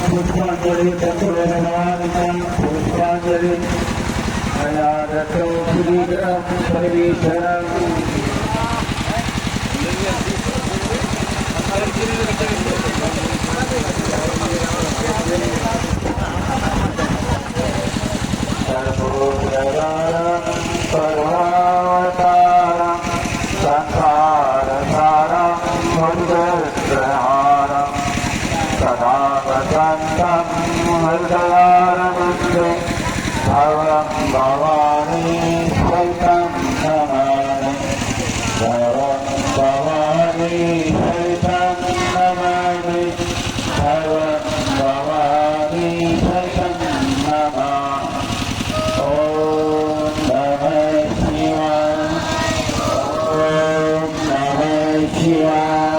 पुष्पांजलि पुष्पांजलि मया दत्तो श्रीग्रहं सर्वेश्वरम् सर्वोपकारं सर्वावतारं संसारसारं भुजगहारं सदा वसन्तं हृदयारविन्दे भवं भवानी सहितं नमामि भवं भवानी सहितं नमामि भवं भवानी सहितं नमामि ॐ नमः शिवाय ॐ नमः शिवाय